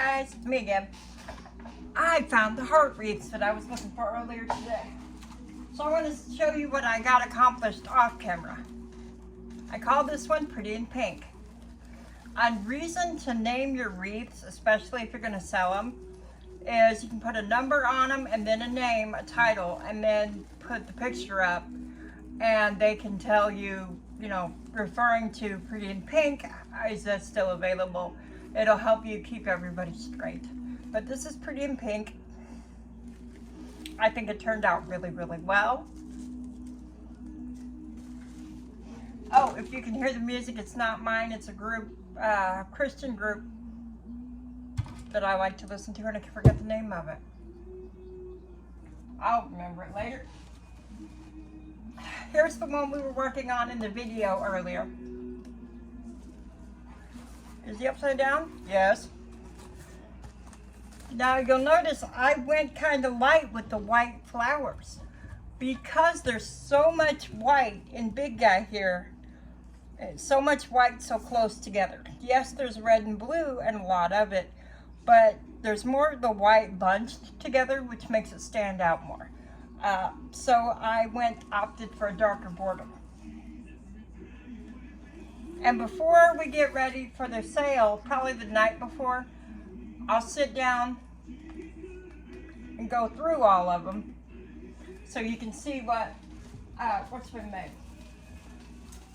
guys, me again. I found the heart wreaths that I was looking for earlier today. So I want to show you what I got accomplished off camera. I call this one Pretty in Pink. A reason to name your wreaths, especially if you're going to sell them, is you can put a number on them and then a name, a title, and then put the picture up, and they can tell you, referring to Pretty in Pink, is that still available? It'll help you keep everybody straight. But this is Pretty in Pink. I think it turned out really, really well. Oh, if you can hear the music, it's not mine. It's a group, Christian group that I like to listen to, and I can forget the name of it. I'll remember it later. Here's the one we were working on in the video earlier. Is he upside down? Yes. Now you'll notice I went kind of light with the white flowers because there's so much white in Big Guy here. So much white so close together. Yes, there's red and blue and a lot of it, but there's more of the white bunched together, which makes it stand out more. So I opted for a darker border. And before we get ready for the sale, probably the night before, I'll sit down and go through all of them so you can see what's been made.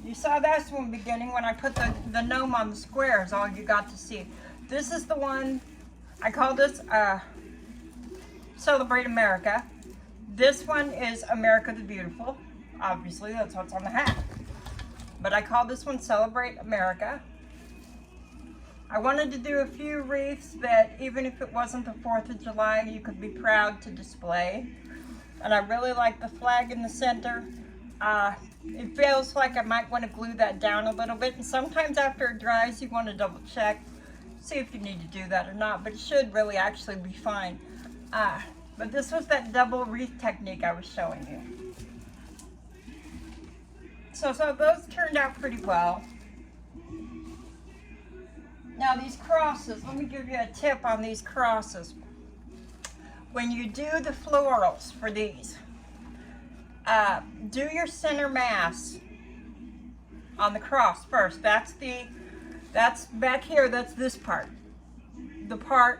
You saw this one beginning when I put the gnome on the squares, all you got to see. This is the one, I call this Celebrate America. This one is America the Beautiful. Obviously, that's what's on the hat. But I call this one Celebrate America. I wanted to do a few wreaths that even if it wasn't the 4th of July, you could be proud to display. And I really like the flag in the center. It feels like I might want to glue that down a little bit. And sometimes after it dries, you want to double check, see if you need to do that or not. But it should really actually be fine. But this was that double wreath technique I was showing you. So those turned out pretty well. Now these crosses, let me give you a tip on these crosses. When you do the florals for these, do your center mass on the cross first. That's back here, that's this part.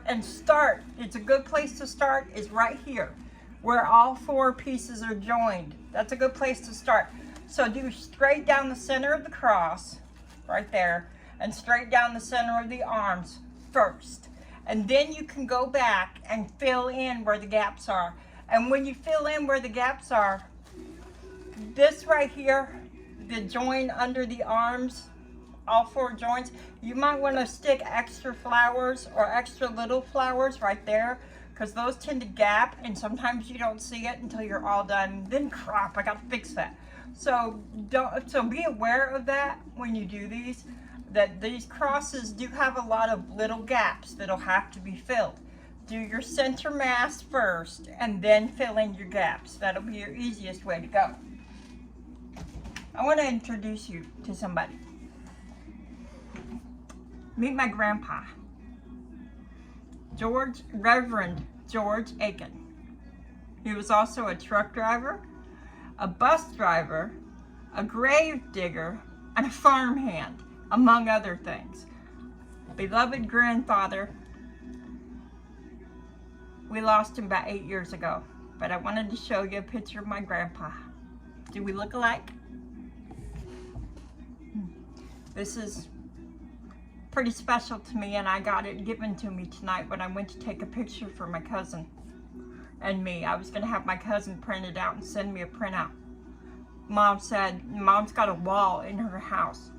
And start, it's a good place to start is right here, where all 4 pieces are joined. That's a good place to start. So do straight down the center of the cross, right there, and straight down the center of the arms first. And then you can go back and fill in where the gaps are. And when you fill in where the gaps are, this right here, the join under the arms, all 4 joints, you might want to stick extra flowers or extra little flowers right there, because those tend to gap and sometimes you don't see it until you're all done. Then crap, I got to fix that. So be aware of that when you do these, that these crosses do have a lot of little gaps that'll have to be filled. Do your center mass first and then fill in your gaps. That'll be your easiest way to go. I want to introduce you to somebody. Meet my grandpa, Reverend George Aiken. He was also a truck driver, a bus driver, a grave digger, and a farmhand, among other things. Beloved grandfather. We lost him about 8 years ago, but I wanted to show you a picture of my grandpa. Do we look alike? This is pretty special to me, and I got it given to me tonight when I went to take a picture for my cousin and me. I was going to have my cousin print it out and send me a printout. Mom said Mom's got a wall in her house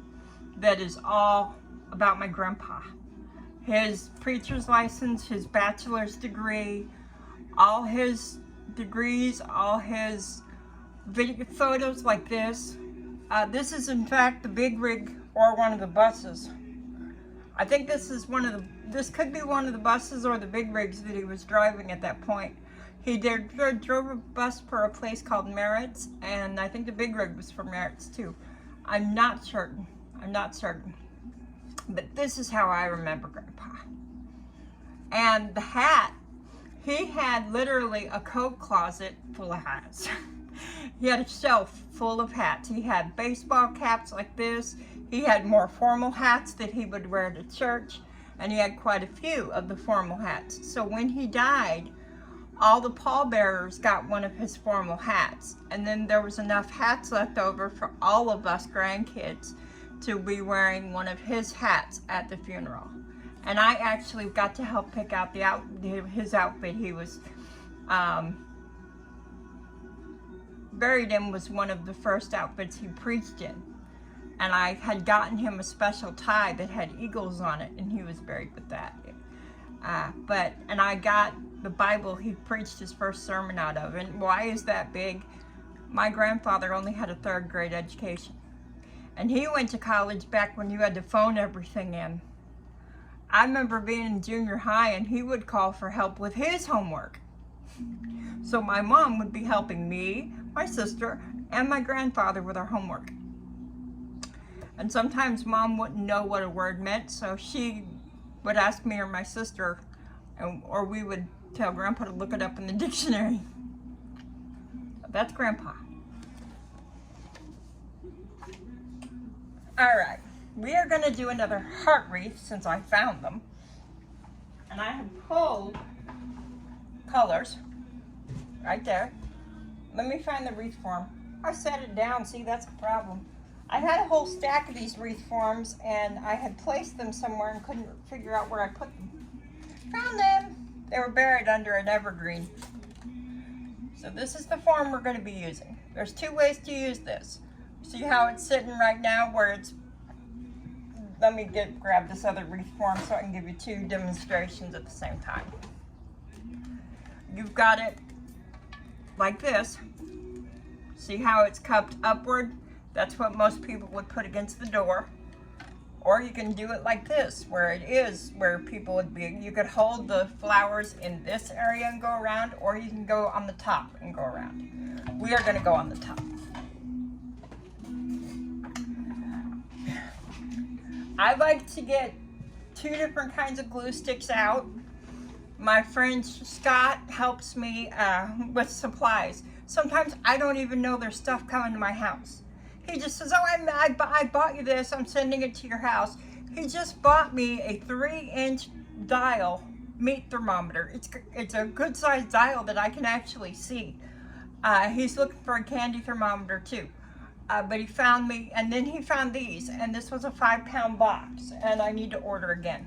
that is all about my grandpa. His preacher's license, his bachelor's degree, all his degrees, all his video photos like this. This is in fact the big rig or one of the buses. I think this could be one of the buses or the big rigs that he was driving at that point. He drove a bus for a place called Merritt's, and I think the big rig was for Merritt's too. I'm not certain. But this is how I remember Grandpa. And the hat, he had literally a coat closet full of hats. He had a shelf full of hats. He had baseball caps like this. He had more formal hats that he would wear to church. And he had quite a few of the formal hats. So when he died, all the pallbearers got one of his formal hats. And then there was enough hats left over for all of us grandkids to be wearing one of his hats at the funeral. And I actually got to help pick out his outfit. He was buried in was one of the first outfits he preached in. And I had gotten him a special tie that had eagles on it, and he was buried with that. And I got the Bible he preached his first sermon out of. And why is that big? My grandfather only had a 3rd grade education. And he went to college back when you had to phone everything in. I remember being in junior high and he would call for help with his homework. So my mom would be helping me, my sister, and my grandfather with our homework. And sometimes mom wouldn't know what a word meant, so she would ask me or my sister, or we would tell Grandpa to look it up in the dictionary. That's Grandpa. All right. We are going to do another heart wreath since I found them. And I have pulled colors right there. Let me find the wreath form. I set it down. See, that's the problem. I had a whole stack of these wreath forms and I had placed them somewhere and couldn't figure out where I put them. Found them. They were buried under an evergreen. So this is the form we're going to be using. There's 2 ways to use this. See how it's sitting right now where it's... Let me grab this other wreath form so I can give you 2 demonstrations at the same time. You've got it like this. See how it's cupped upward? That's what most people would put against the door. Or you can do it like this, where it is where people would be. You could hold the flowers in this area and go around, or you can go on the top and go around. We are going to go on the top. I like to get 2 different kinds of glue sticks out. My friend Scott helps me with supplies. Sometimes I don't even know there's stuff coming to my house. He just says, oh, I bought you this, I'm sending it to your house. He just bought me a 3-inch dial meat thermometer. It's a good sized dial that I can actually see. He's looking for a candy thermometer too. But he found me, and then he found these, and this was a 5-pound box, and I need to order again.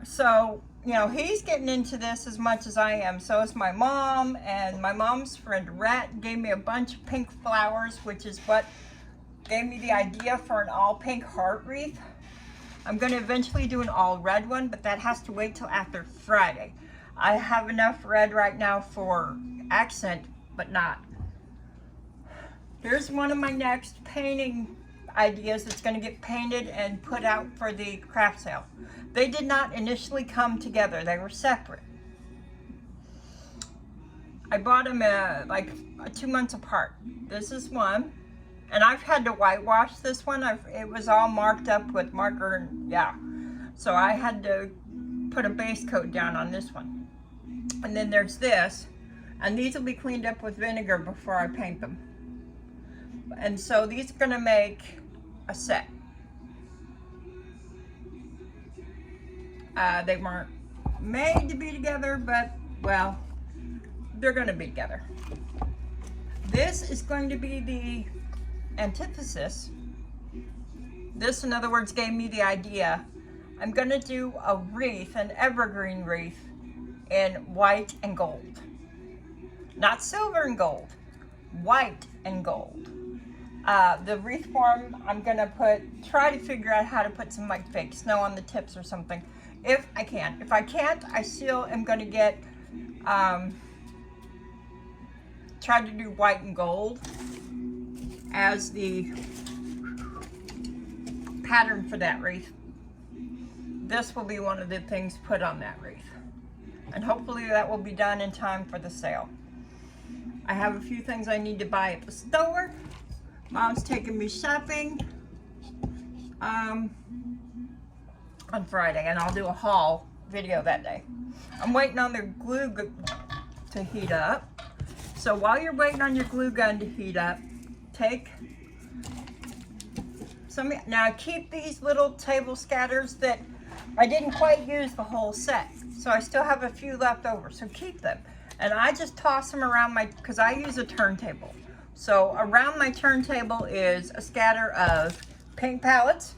So, you know, he's getting into this as much as I am. So is my mom, and my mom's friend Rhett gave me a bunch of pink flowers, which is what gave me the idea for an all pink heart wreath. I'm going to eventually do an all red one, but that has to wait till after Friday. I have enough red right now for accent, but not. Here's one of my next painting ideas that's going to get painted and put out for the craft sale. They did not initially come together. They were separate. I bought them like 2 months apart. This is one. And I've had to whitewash this one. It was all marked up with marker and yeah. So I had to put a base coat down on this one. And then there's this. And these will be cleaned up with vinegar before I paint them. And so these are going to make a set. They weren't made to be together, but, well, they're going to be together. This is going to be the antithesis. This, in other words, gave me the idea. I'm going to do a wreath, an evergreen wreath, in white and gold. Not silver and gold, white and gold. The wreath form, I'm going to try to figure out how to put some like fake snow on the tips or something. If I can. If I can't, I still am going to get, try to do white and gold as the pattern for that wreath. This will be one of the things put on that wreath. And hopefully that will be done in time for the sale. I have a few things I need to buy at the store. Mom's taking me shopping. on Friday, and I'll do a haul video that day. I'm waiting on the glue to heat up. So while you're waiting on your glue gun to heat up, take some, now keep these little table scatters that I didn't quite use the whole set. So I still have a few left over, so keep them. And I just toss them around because I use a turntable. So around my turntable is a scatter of pink palettes,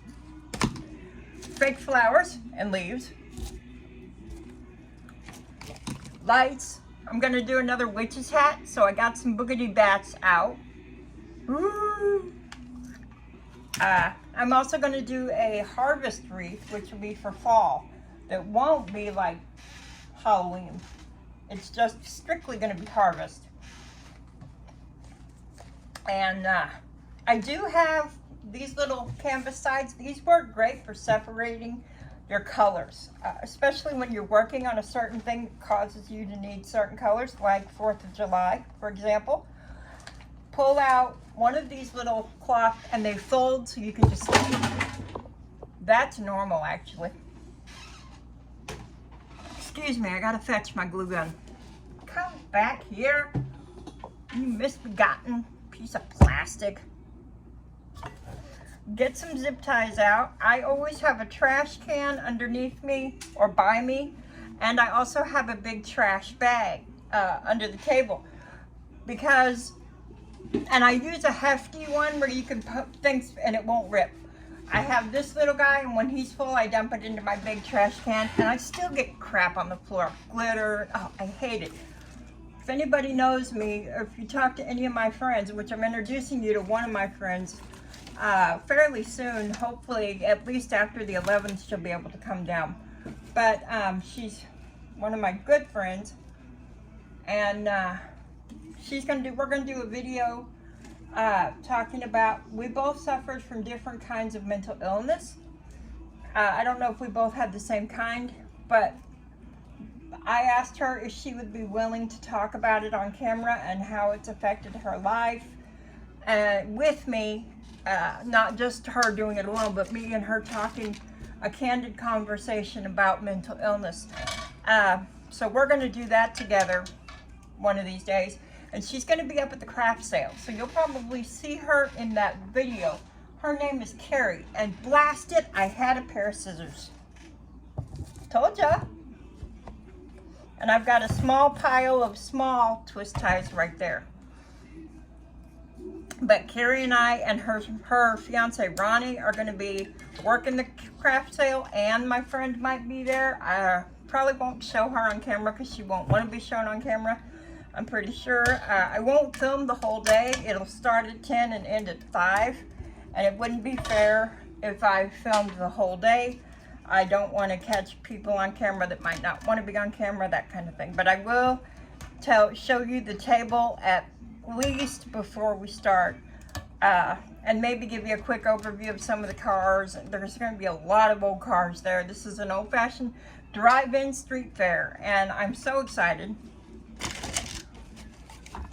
fake flowers and leaves, lights. I'm gonna do another witch's hat, so I got some boogity bats out. Woo! I'm also gonna do a harvest wreath, which will be for fall. That won't be like Halloween. It's just strictly gonna be harvest. And I do have these little canvas sides. These work great for separating your colors, especially when you're working on a certain thing that causes you to need certain colors, like 4th of July, for example. Pull out one of these little cloth and they fold so you can just, that's normal actually. Excuse me, I gotta fetch my glue gun. Come back here, you misbegotten piece of plastic. Get some zip ties out. I always have a trash can underneath me or by me, and I also have a big trash bag under the table because, and I use a hefty one where you can put things and it won't rip. I have this little guy, and when he's full, I dump it into my big trash can, and I still get crap on the floor, glitter. Oh, I hate it. If anybody knows me, or if you talk to any of my friends, which I'm introducing you to one of my friends fairly soon, hopefully at least after the 11th she'll be able to come down. But she's one of my good friends, and we're gonna do a video talking about, we both suffered from different kinds of mental illness. I don't know if we both had the same kind, but I asked her if she would be willing to talk about it on camera and how it's affected her life with me, not just her doing it alone, but me and her talking a candid conversation about mental illness. So we're going to do that together one of these days, and she's going to be up at the craft sale, so you'll probably see her in that video. Her name is Carrie, and blast it, I had a pair of scissors. Told ya. And I've got a small pile of small twist ties right there. But Carrie and I and her fiance Ronnie are going to be working the craft sale, and my friend might be there. I probably won't show her on camera because she won't want to be shown on camera, I'm pretty sure. I won't film the whole day. It'll start at 10 and end at 5, and it wouldn't be fair if I filmed the whole day. I don't want to catch people on camera that might not want to be on camera, that kind of thing. But I will show you the table at least before we start, and maybe give you a quick overview of some of the cars. There's going to be a lot of old cars there. This is an old-fashioned drive-in street fair, and I'm so excited.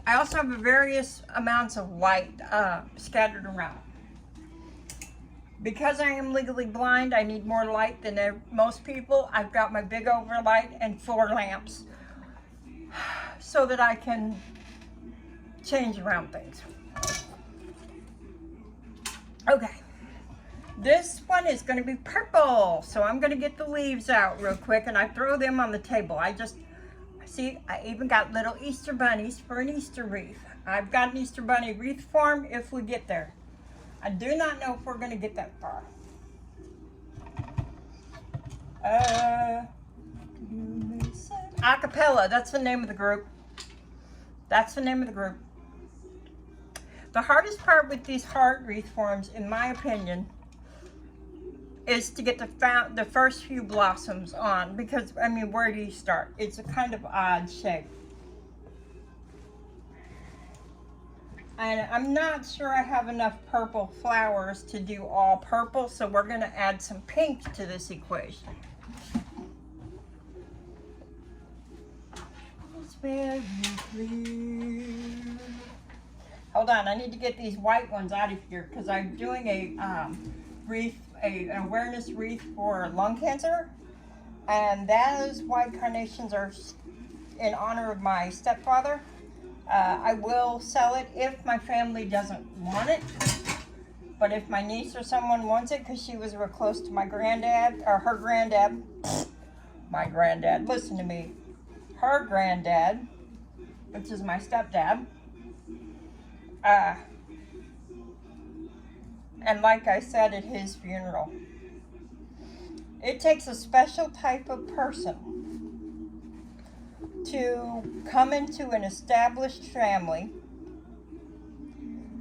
I also have various amounts of light scattered around. Because I am legally blind, I need more light than most people. I've got my big overlight and 4 lamps so that I can change around things. Okay, this one is going to be purple, so I'm going to get the leaves out real quick and I throw them on the table. See, I even got little Easter bunnies for an Easter wreath. I've got an Easter bunny wreath form if we get there. I do not know if we're going to get that far. Acapella, that's the name of the group. That's the name of the group. The hardest part with these heart wreath forms, in my opinion, is to get the first few blossoms on, because, I mean, where do you start? It's a kind of odd shape. And I'm not sure I have enough purple flowers to do all purple, so we're going to add some pink to this equation. It's very clear. Hold on, I need to get these white ones out of here because I'm doing a wreath, an awareness wreath for lung cancer, and those white carnations are in honor of my stepfather. I will sell it if my family doesn't want it, but if my niece or someone wants it, because she was real close to my granddad, or her granddad, my granddad, listen to me, her granddad, which is my stepdad, and like I said at his funeral, it takes a special type of person to come into an established family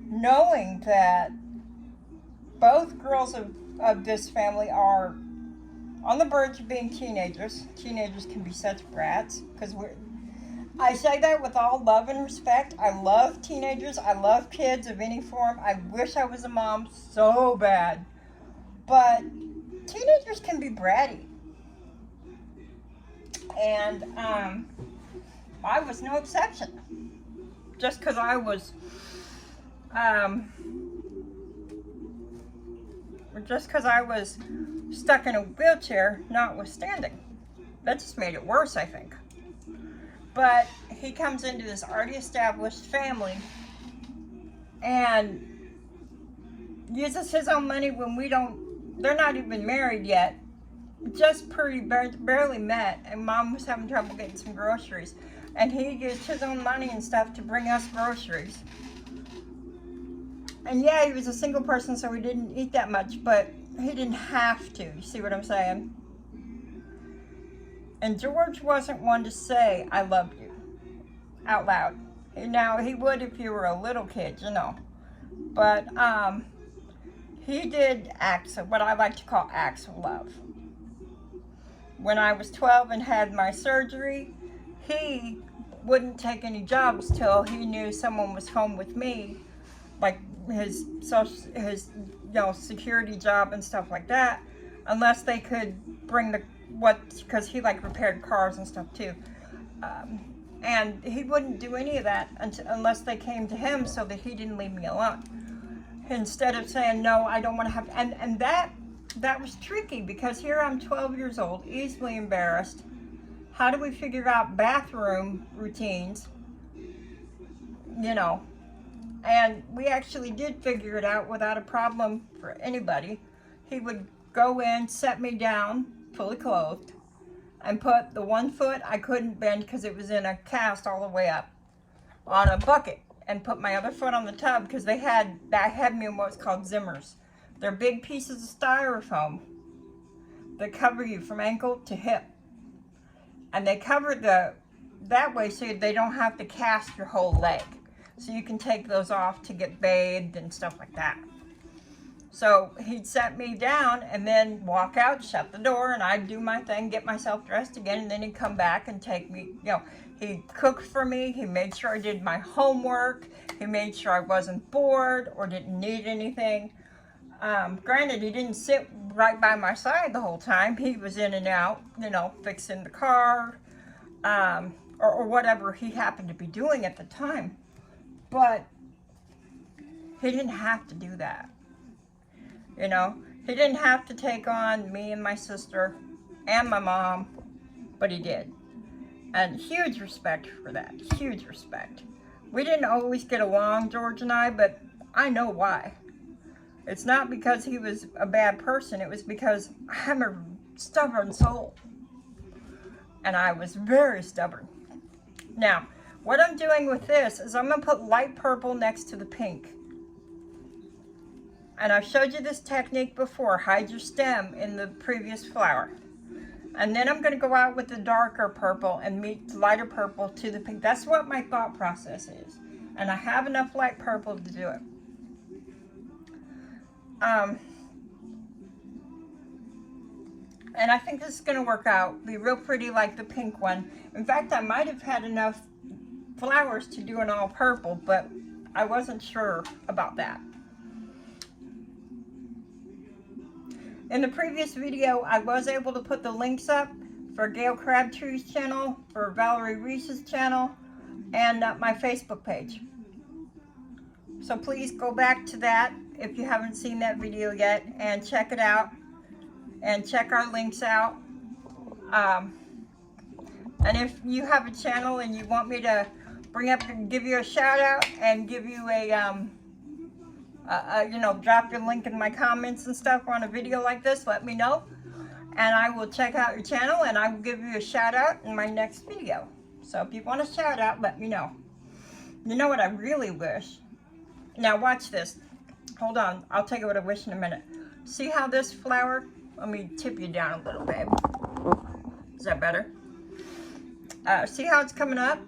knowing that both girls of this family are on the verge of being teenagers. Teenagers can be such brats, because I say that with all love and respect. I love teenagers. I love kids of any form. I wish I was a mom so bad. But teenagers can be bratty. And I was no exception. Just because I was stuck in a wheelchair, notwithstanding. That just made it worse, I think. But he comes into this already established family and uses his own money when they're not even married yet. Just barely met, and Mom was having trouble getting some groceries. And he used his own money and stuff to bring us groceries. And yeah, he was a single person, so he didn't eat that much, but he didn't have to. You see what I'm saying? And George wasn't one to say, "I love you," out loud. Now, he would if you were a little kid, you know. But he did acts of what I like to call acts of love. When I was 12 and had my surgery, he wouldn't take any jobs till he knew someone was home with me, like his security job and stuff like that, unless they could bring because he repaired cars and stuff too, and he wouldn't do any of that unless they came to him, so that he didn't leave me alone. Instead of saying, "No, I don't want to have," and that was tricky, because here I'm 12 years old, easily embarrassed. How do we figure out bathroom routines? You know. And we actually did figure it out without a problem for anybody. He would go in, set me down, fully clothed, and put the one foot I couldn't bend because it was in a cast all the way up on a bucket, and put my other foot on the tub, because they had me in what's called Zimmers. They're big pieces of styrofoam that cover you from ankle to hip. And they cover that way so they don't have to cast your whole leg. So you can take those off to get bathed and stuff like that. So he'd set me down and then walk out, shut the door, and I'd do my thing, get myself dressed again, and then he'd come back and take me, he cooked for me, he made sure I did my homework, he made sure I wasn't bored or didn't need anything. Granted, he didn't sit right by my side the whole time. He was in and out, fixing the car, or whatever he happened to be doing at the time. But he didn't have to do that. He didn't have to take on me and my sister and my mom, but he did. And huge respect for that, huge respect. We didn't always get along, George and I, but I know why. It's not because he was a bad person, it was because I'm a stubborn soul. And I was very stubborn. Now, what I'm doing with this is I'm going to put light purple next to the pink. And I've showed you this technique before, hide your stem in the previous flower. And then I'm going to go out with the darker purple and meet lighter purple to the pink. That's what my thought process is. And I have enough light purple to do it. And I think this is going to work out, be real pretty like the pink one. In fact, I might have had enough flowers to do an all purple, but I wasn't sure about that. In the previous video, I was able to put the links up for Gail Crabtree's channel, for Valerie Reese's channel, and my Facebook page. So please go back to that if you haven't seen that video yet, and check it out, and check our links out. And if you have a channel and you want me to bring up and give you a shout out and give you you know, drop your link in my comments and stuff on a video like this, let me know. And I will check out your channel and I will give you a shout out in my next video. So if you want a shout out, let me know. You know what I really wish? Now watch this. Hold on, I'll tell you what I wish in a minute. See how this flower, let me tip you down a little, babe. Is that better? See how it's coming up?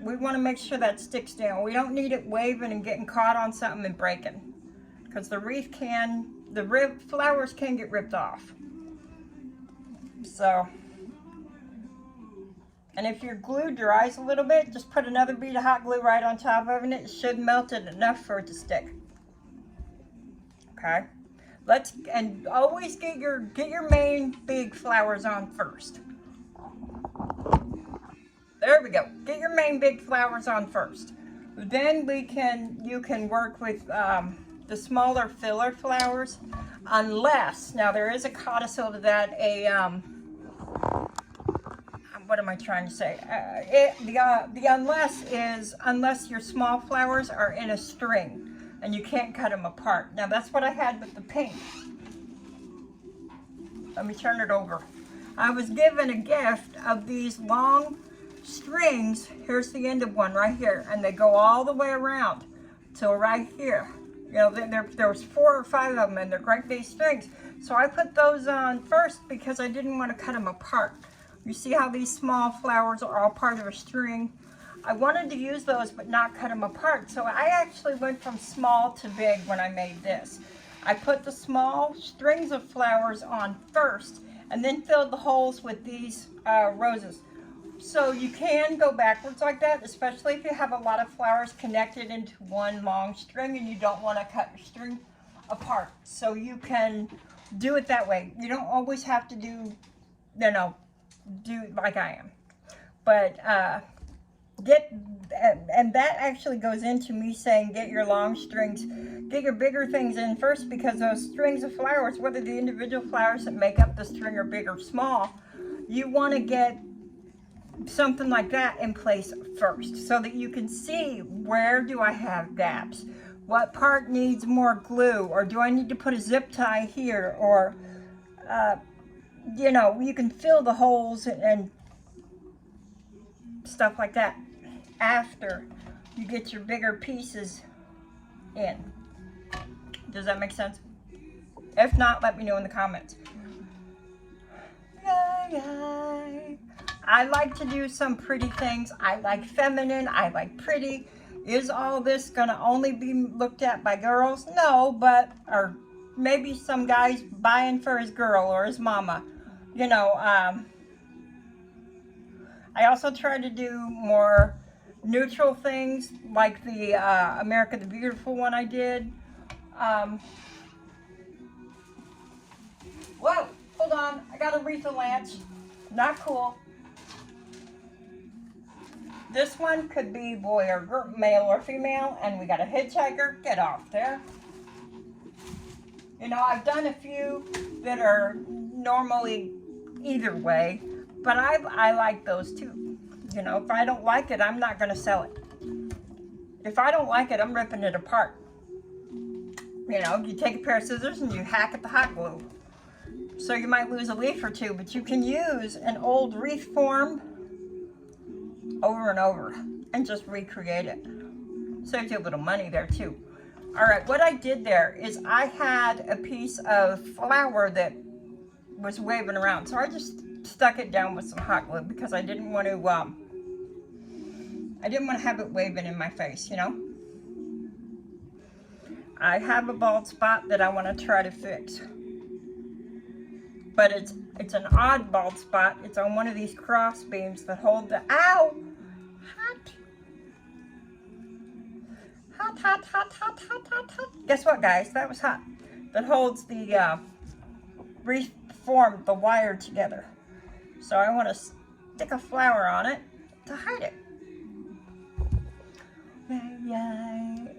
We want to make sure that sticks down. We don't need it waving and getting caught on something and breaking. Because the wreath flowers can get ripped off. So, and if your glue dries a little bit, just put another bead of hot glue right on top of it. It should melt it enough for it to stick. Okay? And always get your main big flowers on first. There we go. Get your main big flowers on first. Then you can work with the smaller filler flowers, unless, now there is a codicil to that, what am I trying to say? The unless is, unless your small flowers are in a string and you can't cut them apart. Now that's what I had with the pink. Let me turn it over. I was given a gift of these long strings. Here's the end of one right here, and they go all the way around till right here. You know, there was 4 or 5 of them, and they're great big strings. So I put those on first because I didn't want to cut them apart. You see how these small flowers are all part of a string? I wanted to use those but not cut them apart. So I actually went from small to big when I made this. I put the small strings of flowers on first and then filled the holes with these roses. So you can go backwards like that, especially if you have a lot of flowers connected into one long string and you don't want to cut your string apart. So you can do it that way. You don't always have to do like I am. But and that actually goes into me saying get your long strings, get your bigger things in first, because those strings of flowers, whether the individual flowers that make up the string are big or small, you want to get something like that in place first so that you can see where do I have gaps, what part needs more glue, or do I need to put a zip tie here, or you know, you can fill the holes and stuff like that after you get your bigger pieces in. Does that make sense? If not, let me know in the comments. I like to do some pretty things. I like feminine. I like pretty. Is all this gonna only be looked at by girls? No, but, or maybe some guy's buying for his girl or his mama. You know, I also try to do more neutral things, like the America the Beautiful one I did. Whoa, hold on, I got a wreath of lance. Not cool. This one could be boy or girl, male or female, and we got a hitchhiker. Get off there. You know, I've done a few that are normally either way, but I like those too. You know, if I don't like it, I'm not going to sell it. If I don't like it, I'm ripping it apart. You know, you take a pair of scissors and you hack at the hot glue. So you might lose a leaf or two, but you can use an old wreath form over and over and just recreate it. Saves you a little money there too. All right, what I did there is I had a piece of flour that was waving around, so I just stuck it down with some hot glue because I didn't want to have it waving in my face, you know. I have a bald spot that I want to try to fix, but it's an odd bald spot. It's on one of these cross beams that hold the hot. Guess what, guys? That was hot. That holds the reformed the wire together. So I want to stick a flower on it to hide it.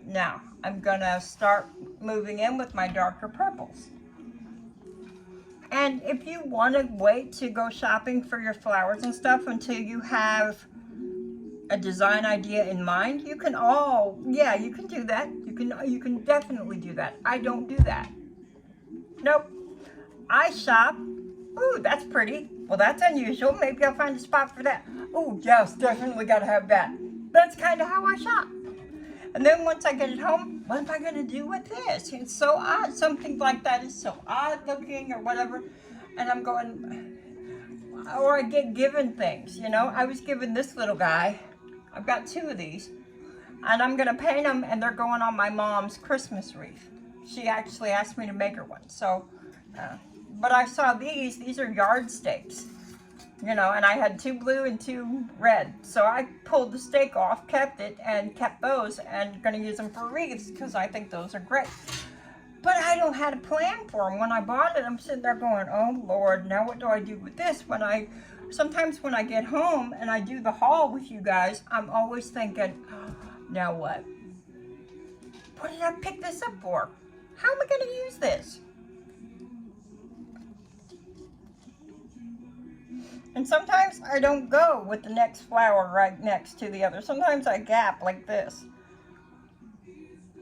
Now I'm gonna start moving in with my darker purples. And if you want to wait to go shopping for your flowers and stuff until you have a design idea in mind, you can you can do that. You can definitely do that. I don't do that. Nope. I shop. Ooh, that's pretty. Well, that's unusual. Maybe I'll find a spot for that. Ooh, yes, definitely gotta have that. That's kind of how I shop. And then once I get it home, what am I gonna do with this? It's so odd. Something like that is so odd looking or whatever. And I'm going, or I get given things, you know. I was given this little guy. I've got 2 of these. And I'm gonna paint them, and they're going on my mom's Christmas wreath. She actually asked me to make her one. So, but I saw these are yard stakes, you know, and I had 2 blue and 2 red. So I pulled the stake off, kept it, and kept those, and gonna use them for wreaths because I think those are great. But I don't have a plan for them. When I bought it, I'm sitting there going, oh Lord, now what do I do with this? Sometimes when I get home and I do the haul with you guys, I'm always thinking, now what? What did I pick this up for? How am I going to use this? And sometimes I don't go with the next flower right next to the other. Sometimes I gap like this.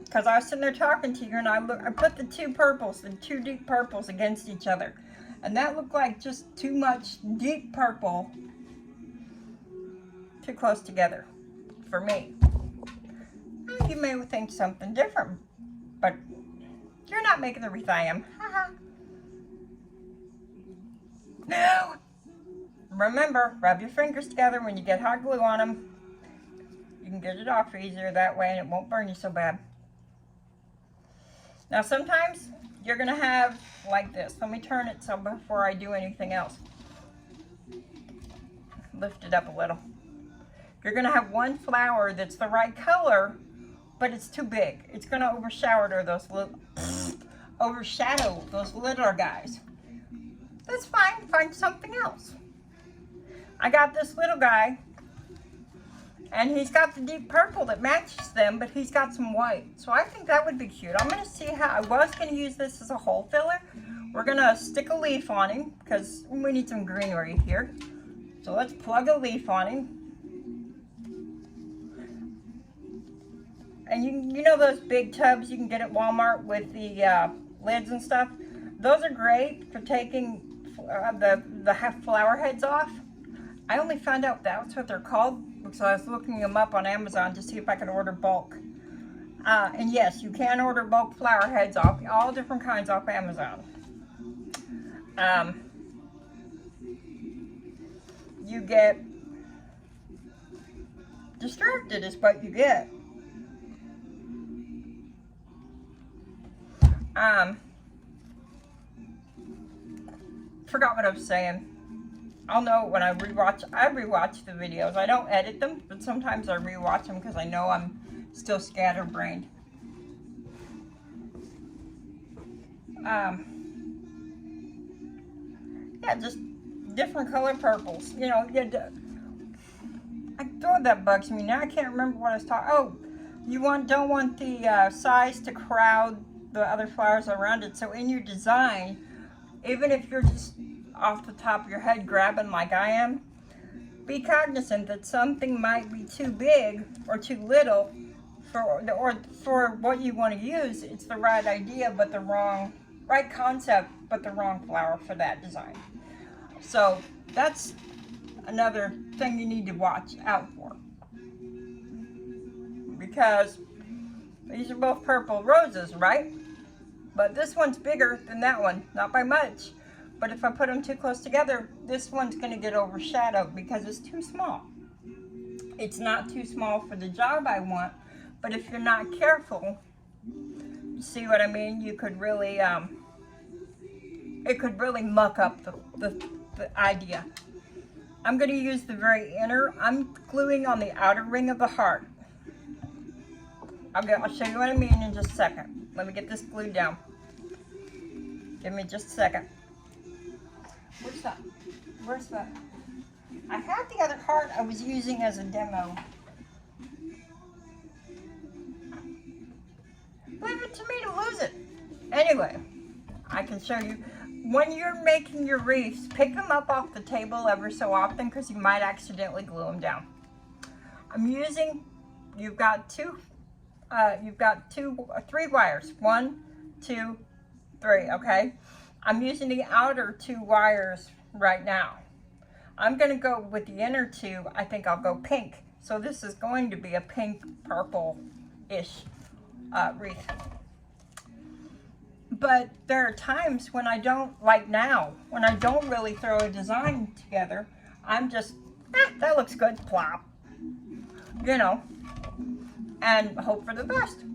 Because I was sitting there talking to you and I put the 2 purples, the 2 deep purples against each other. And that looked like just too much deep purple too close together for me. You may think something different, but you're not making the wreath I am. No! Remember, rub your fingers together when you get hot glue on them. You can get it off easier that way and it won't burn you so bad. Now sometimes you're going to have like this. Let me turn it so before I do anything else. Lift it up a little. You're going to have one flower that's the right color, but it's too big. It's going to overshadow those little guys. That's fine. Find something else. I got this little guy, and he's got the deep purple that matches them, but he's got some white. So I think that would be cute. I'm going to see how, I was going to use this as a hole filler. We're going to stick a leaf on him, because we need some greenery here. So let's plug a leaf on him. And you know those big tubs you can get at Walmart with the lids and stuff? Those are great for taking the flower heads off. I only found out that's what they're called because I was looking them up on Amazon to see if I could order bulk. And yes, you can order bulk flower heads off, all different kinds off Amazon. You get distracted is what you get. Forgot what I was saying. I'll know when I rewatch the videos. I don't edit them, but sometimes I rewatch them because I know I'm still scatterbrained. Yeah, just different color purples. You know, I thought that bugs me. Now I can't remember what I was talking. Oh, you don't want the size to crowd the other flowers around it. So in your design, even if you're just off the top of your head grabbing like I am, be cognizant that something might be too big or too little for what you want to use. It's the right idea, but the right concept, but the wrong flower for that design. So that's another thing you need to watch out for, because these are both purple roses, right? But this one's bigger than that one, not by much. But if I put them too close together, this one's going to get overshadowed because it's too small. It's not too small for the job I want, but if you're not careful, you see what I mean? You could really, it could really muck up the idea. I'm going to use the very inner. I'm gluing on the outer ring of the heart. I'll show you what I mean in just a second. Let me get this glued down. Give me just a second. Where's that? I had the other heart I was using as a demo. Leave it to me to lose it. Anyway, I can show you. When you're making your wreaths, pick them up off the table every so often because you might accidentally glue them down. I'm using, you've got three wires. 1, 2, 3, okay? I'm using the outer 2 wires right now. I'm gonna go with the inner 2, I think I'll go pink. So this is going to be a pink, purple-ish wreath. But there are times when I don't, like now, when I don't really throw a design together. I'm just, that looks good, plop. You know, and hope for the best.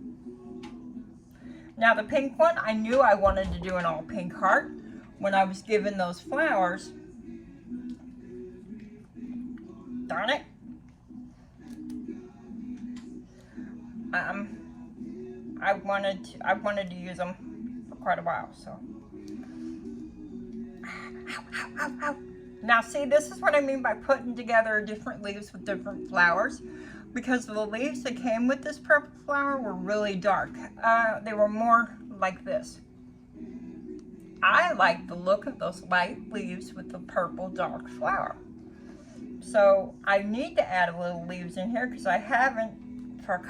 Now the pink one, I knew I wanted to do an all pink heart when I was given those flowers. Darn it. I wanted to use them for quite a while, so. Ow, ow, ow, ow. Now see, this is what I mean by putting together different leaves with different flowers, because the leaves that came with this purple flower were really dark. They were more like this. I like the look of those light leaves with the purple dark flower. So I need to add a little leaves in here because I haven't for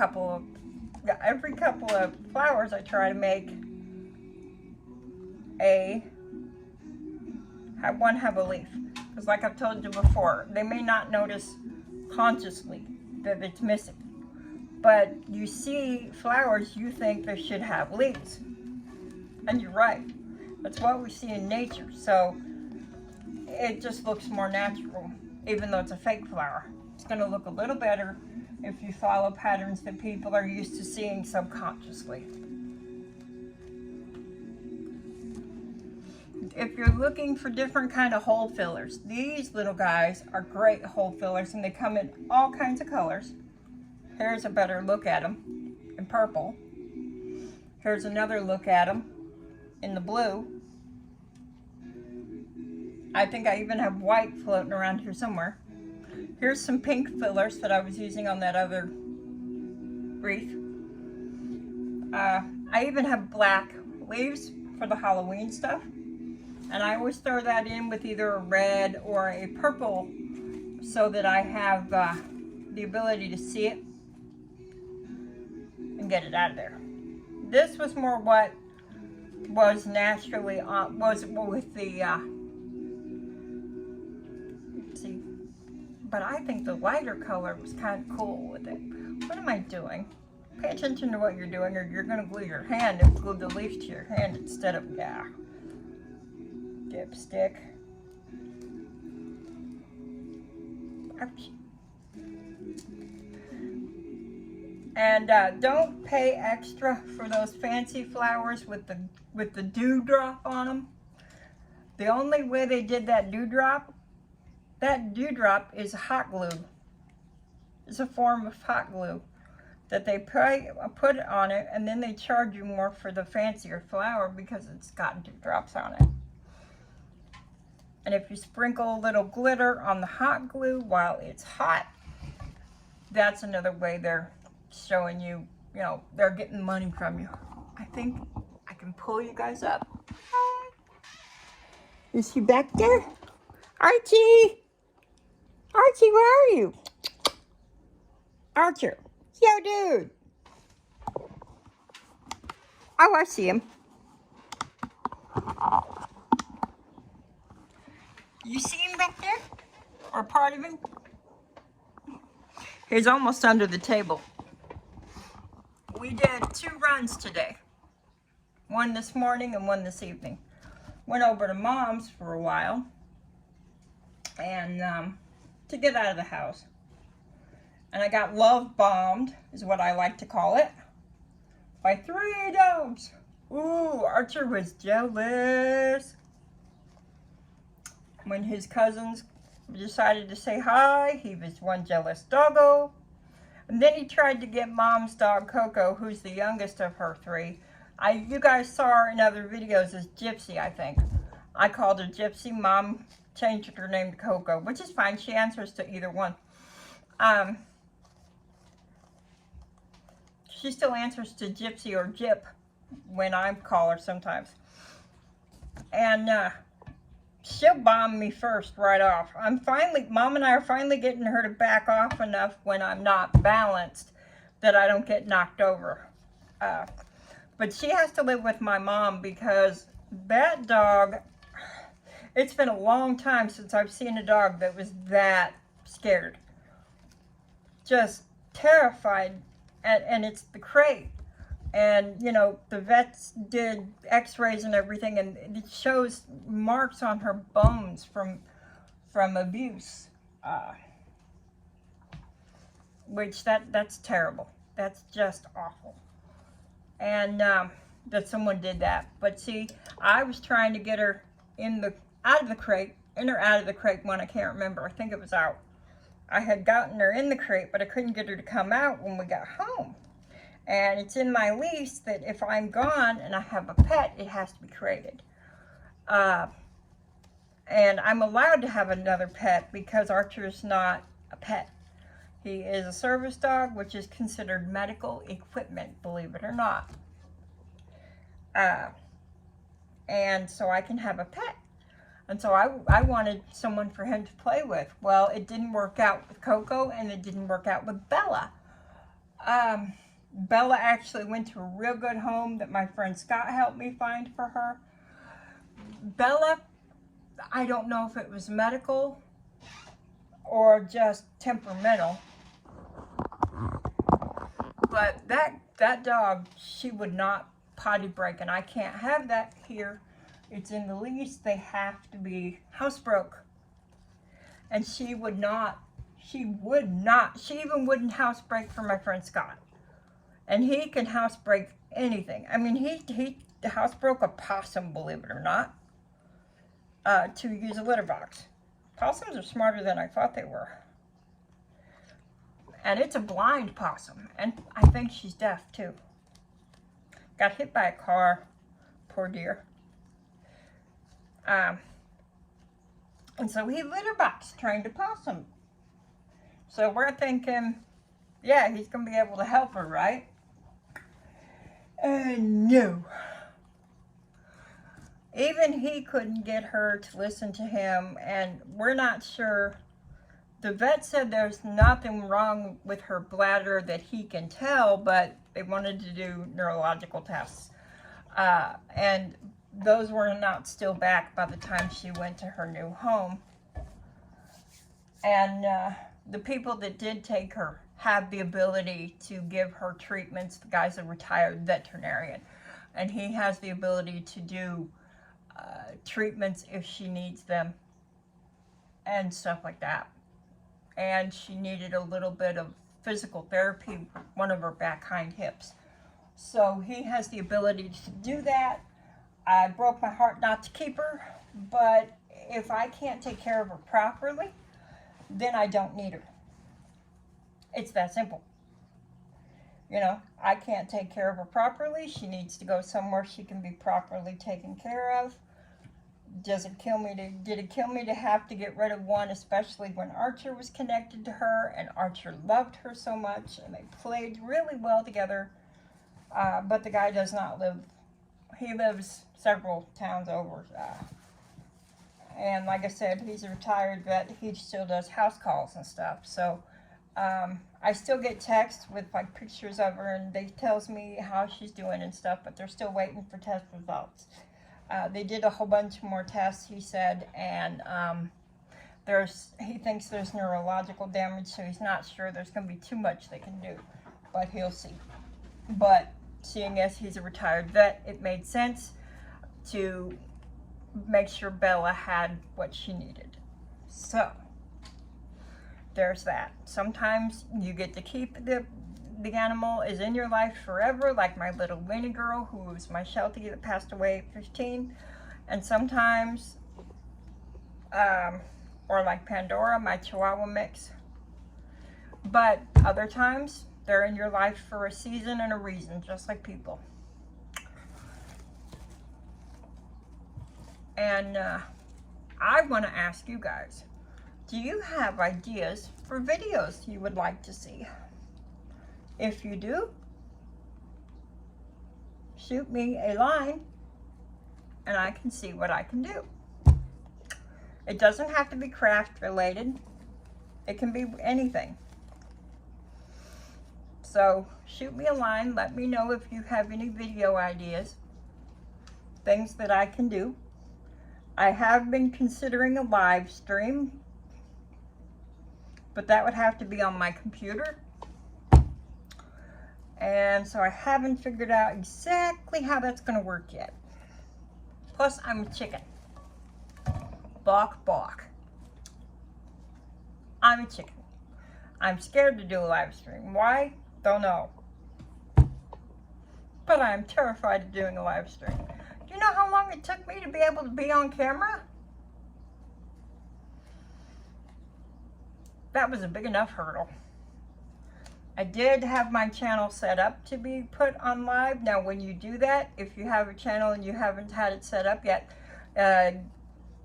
every couple of flowers I try to make have a leaf. Because like I've told you before, they may not notice consciously that it's missing. But you see flowers, you think they should have leaves. And you're right. That's what we see in nature. So it just looks more natural, even though it's a fake flower. It's going to look a little better if you follow patterns that people are used to seeing subconsciously. If you're looking for different kind of hole fillers, these little guys are great hole fillers, and they come in all kinds of colors. Here's a better look at them in purple. Here's another look at them in the blue. I think I even have white floating around here somewhere. Here's some pink fillers that I was using on that other wreath. I even have black leaves for the Halloween stuff. And I always throw that in with either a red or a purple so that I have the ability to see it and get it out of there. This was more what was naturally was with the see, but I think the lighter color was kind of cool with it. What am I doing? Pay attention to what you're doing, or you're gonna glue your hand and glue the leaf to your hand instead of dipstick. Ouch. And don't pay extra for those fancy flowers with the dewdrop on them. The only way they did that dewdrop is hot glue. It's a form of hot glue that they put on it, and then they charge you more for the fancier flower because it's got dewdrops on it. And if you sprinkle a little glitter on the hot glue while it's hot, that's another way they're showing you, they're getting money from you. I think I can pull you guys up. Is he back there? Archie! Archie, where are you? Archer. Yo, dude. Oh, I see him. You see him back there? Or part of him? He's almost under the table. We did 2 runs today. One this morning and one this evening. Went over to Mom's for a while. And to get out of the house. And I got love bombed, is what I like to call it, by 3 dogs. Ooh, Archer was jealous. When his cousins decided to say hi, he was one jealous doggo. And then he tried to get Mom's dog, Coco, who's the youngest of her 3. You guys saw her in other videos as Gypsy, I think. I called her Gypsy. Mom changed her name to Coco, which is fine. She answers to either one. She still answers to Gypsy or Jip, when I call her sometimes. And she'll bomb me first right off. Mom and I are finally getting her to back off enough when I'm not balanced that I don't get knocked over. But she has to live with my mom because that dog, it's been a long time since I've seen a dog that was that scared. Just terrified. And it's the crate. And, you know, the vets did x-rays and everything, and it shows marks on her bones from abuse. Which, that's terrible. That's just awful. And that someone did that. But see, I was trying to get her out of the crate, in or out of the crate one, I can't remember. I think it was out. I had gotten her in the crate, but I couldn't get her to come out when we got home. And it's in my lease that if I'm gone and I have a pet, it has to be crated. And I'm allowed to have another pet because Archer's not a pet. He is a service dog, which is considered medical equipment, believe it or not. And so I can have a pet. And so I wanted someone for him to play with. Well, it didn't work out with Coco, and it didn't work out with Bella. Bella actually went to a real good home that my friend Scott helped me find for her. Bella, I don't know if it was medical or just temperamental, but that dog, she would not potty break, and I can't have that here. It's in the lease. They have to be housebroke. And she even wouldn't housebreak for my friend Scott. And he can housebreak anything. I mean, he housebroke a possum, believe it or not, to use a litter box. Possums are smarter than I thought they were. And it's a blind possum. And I think she's deaf, too. Got hit by a car. Poor dear. And so he litter box trained a possum. So we're thinking, yeah, he's going to be able to help her, right? No. Even he couldn't get her to listen to him, and we're not sure. The vet said there's nothing wrong with her bladder that he can tell, but they wanted to do neurological tests. And those were not still back by the time she went to her new home. And the people that did take her have the ability to give her treatments. The guy's a retired veterinarian, and he has the ability to do treatments if she needs them and stuff like that. And she needed a little bit of physical therapy, one of her back hind hips. So he has the ability to do that. I broke my heart not to keep her, but if I can't take care of her properly, then I don't need her. It's that simple. You know, I can't take care of her properly. She needs to go somewhere she can be properly taken care of. Did it kill me to have to get rid of one, especially when Archer was connected to her, and Archer loved her so much, and they played really well together. But the guy does not live, he lives several towns over. And like I said, he's a retired vet. He still does house calls and stuff. So I still get texts with like pictures of her, and they tells me how she's doing and stuff, but they're still waiting for test results. They did a whole bunch more tests, he said, and he thinks there's neurological damage, so he's not sure there's going to be too much they can do, but he'll see. But seeing as he's a retired vet, it made sense to make sure Bella had what she needed. So there's that. Sometimes you get to keep the animal is in your life forever, like my little Winnie girl, who was my Sheltie that passed away at 15. And sometimes, or like Pandora, my Chihuahua mix. But other times, they're in your life for a season and a reason, just like people. And I want to ask you guys, do you have ideas for videos you would like to see? If you do, shoot me a line and I can see what I can do. It doesn't have to be craft related. It can be anything. So shoot me a line, let me know if you have any video ideas, things that I can do. I have been considering a live stream, but that would have to be on my computer. And so I haven't figured out exactly how that's going to work yet. Plus, I'm a chicken. Bawk, bawk. I'm a chicken. I'm scared to do a live stream. Why? Don't know. But I'm terrified of doing a live stream. Do you know how long it took me to be able to be on camera? That was a big enough hurdle. I did have my channel set up to be put on live. Now when you do that, if you have a channel and you haven't had it set up yet,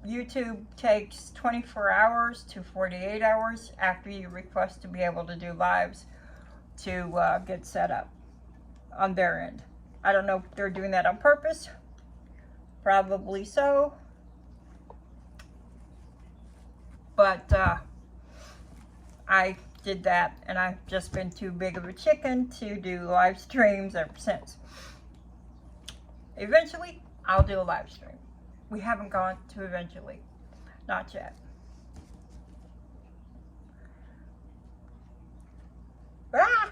YouTube takes 24 hours to 48 hours after you request to be able to do lives to get set up on their end. I don't know if they're doing that on purpose. Probably so. But I did that, and I've just been too big of a chicken to do live streams ever since. Eventually, I'll do a live stream. We haven't gone to eventually. Not yet. Ah!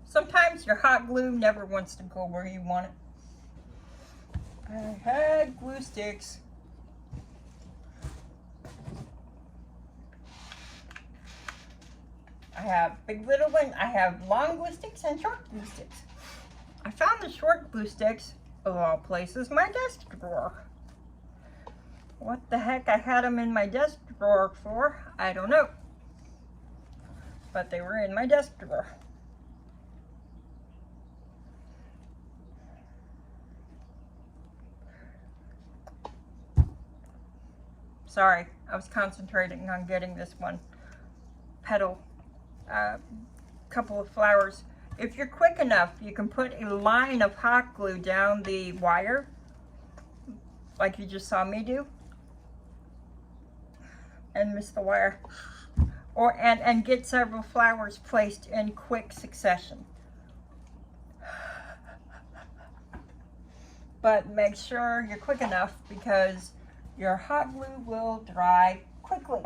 Sometimes your hot glue never wants to go where you want it. I had glue sticks. I have big little ones. I have long glue sticks and short glue sticks. I found the short glue sticks, of all places, in my desk drawer. What the heck I had them in my desk drawer for, I don't know. But they were in my desk drawer. Sorry, I was concentrating on getting this one petal, couple of flowers. If you're quick enough, you can put a line of hot glue down the wire, like you just saw me do, and miss the wire, or and get several flowers placed in quick succession. But make sure you're quick enough because your hot glue will dry quickly.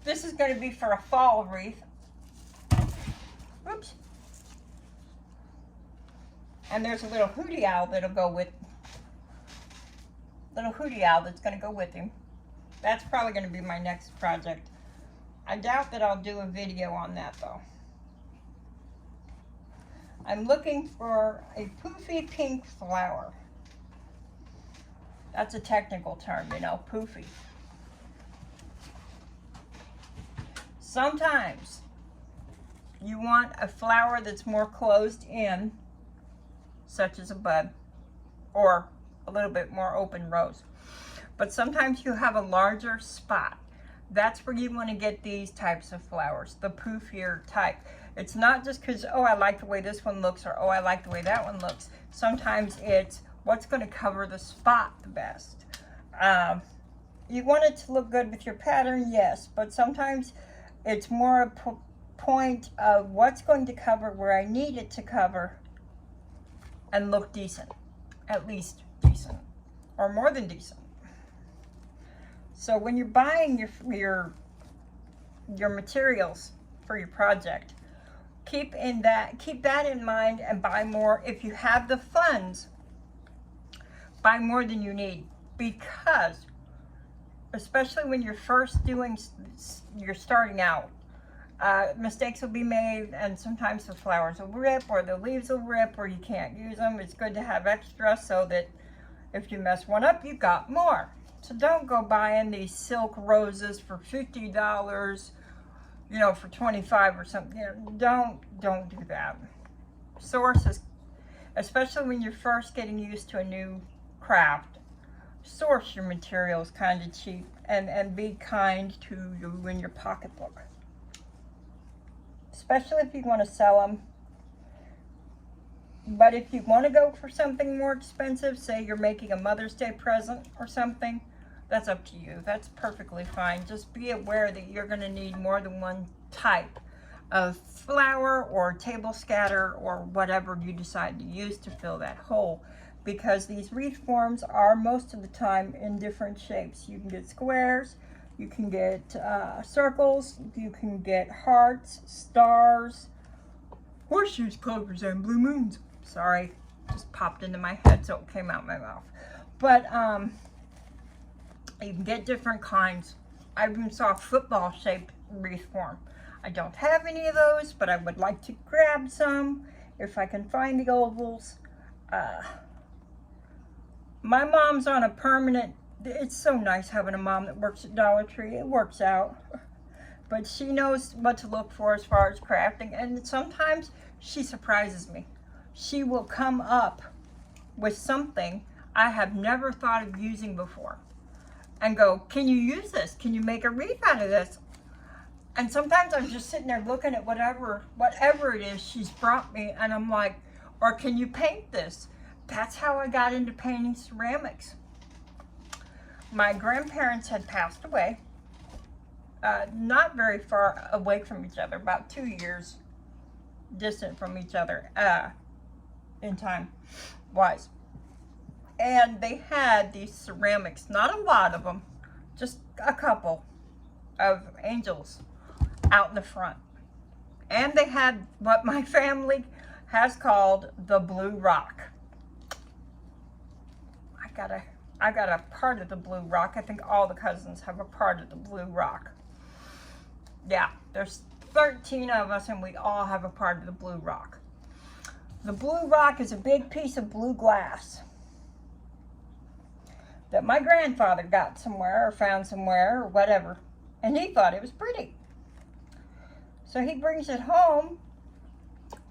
This is going to be for a fall wreath. Oops. And there's a little hootie owl that'll go with, little hootie owl that's going to go with him. That's probably going to be my next project. I doubt that I'll do a video on that though. I'm looking for a poofy pink flower. That's a technical term, you know, poofy. Sometimes you want a flower that's more closed in, such as a bud, or a little bit more open rose. But sometimes you have a larger spot. That's where you want to get these types of flowers, the poofier type. It's not just because, oh, I like the way this one looks, or oh, I like the way that one looks. Sometimes it's what's going to cover the spot the best. You want it to look good with your pattern, yes, but sometimes it's more a point of what's going to cover where I need it to cover and look decent, at least decent, or more than decent. So when you're buying your materials for your project, keep that in mind and buy more. If you have the funds, buy more than you need, because especially when you're you're starting out, mistakes will be made, and sometimes the flowers will rip, or the leaves will rip, or you can't use them. It's good to have extra so that if you mess one up, you got more. So don't go buying these silk roses for $50, you know, for $25 or something. You know, don't do that. Sources, especially when you're first getting used to a new craft, source your materials kind of cheap, and be kind to you in your pocketbook. Especially if you want to sell them. But if you want to go for something more expensive, say you're making a Mother's Day present or something, that's up to you. That's perfectly fine. Just be aware that you're going to need more than one type of flower or table scatter or whatever you decide to use to fill that hole, because these wreath forms are most of the time in different shapes. You can get squares, you can get circles, you can get hearts, stars, horseshoes, clovers, and blue moons. Sorry, just popped into my head so it came out my mouth. But you can get different kinds. I even saw a football shaped wreath form. I don't have any of those, but I would like to grab some if I can find the ovals. My mom's on a permanent, it's so nice having a mom that works at Dollar Tree. It works out. But she knows what to look for as far as crafting, and sometimes she surprises me. She will come up with something I have never thought of using before and go, can you use this? Can you make a wreath out of this? And sometimes I'm just sitting there looking at whatever it is she's brought me, and I'm like, or can you paint this? That's how I got into painting ceramics. My grandparents had passed away, not very far away from each other, about 2 years distant from each other in time wise. And they had these ceramics, not a lot of them, just a couple of angels out in the front. And they had what my family has called the blue rock. I got a part of the blue rock. I think all the cousins have a part of the blue rock. Yeah, there's 13 of us and we all have a part of the blue rock. The blue rock is a big piece of blue glass that my grandfather got somewhere or found somewhere or whatever, and he thought it was pretty. So he brings it home,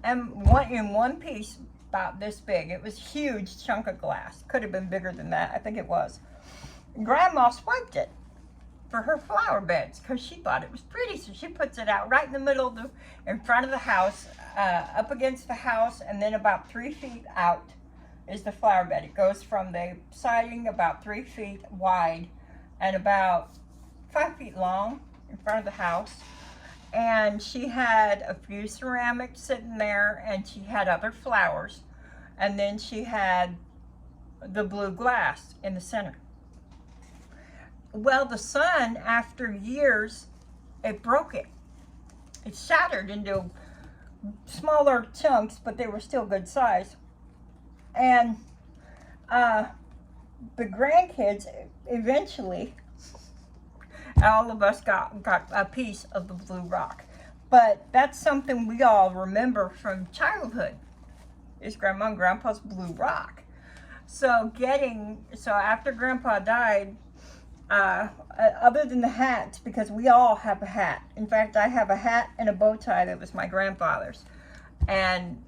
and in one piece about this big. It was a huge chunk of glass. Could have been bigger than that. I think it was. Grandma swiped it for her flower beds because she thought it was pretty, so she puts it out right in the middle of in front of the house, up against the house, and then about 3 feet out is the flower bed. It goes from the siding about 3 feet wide and about 5 feet long in front of the house. And she had a few ceramics sitting there, and she had other flowers, and then she had the blue glass in the center. Well, the sun, after years, it broke it. It shattered into smaller chunks, but they were still good size. And the grandkids eventually, all of us got a piece of the blue rock. But that's something we all remember from childhood, is Grandma and Grandpa's blue rock. So after Grandpa died, other than the hats, because we all have a hat. In fact, I have a hat and a bow tie that was my grandfather's. And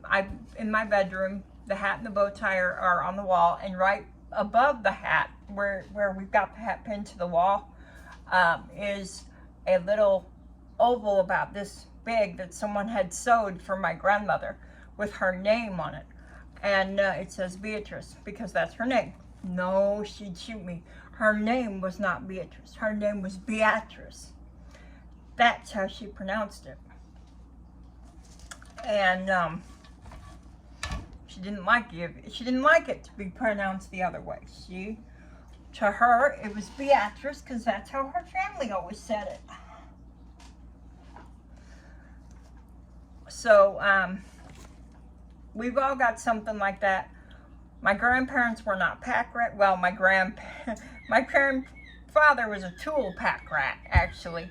in my bedroom, the hat and the bow tie are on the wall, and right above the hat, where we've got the hat pinned to the wall, is a little oval about this big that someone had sewed for my grandmother with her name on it. And it says Beatrice, because that's her name. No, she'd shoot me. Her name was not Beatrice. Her name was Beatrice. That's how she pronounced it. And she didn't like it to be pronounced the other way. To her, it was Beatrice, because that's how her family always said it. So, we've all got something like that. My grandparents were not pack rat. Well, my grandfather was a tool pack rat, actually.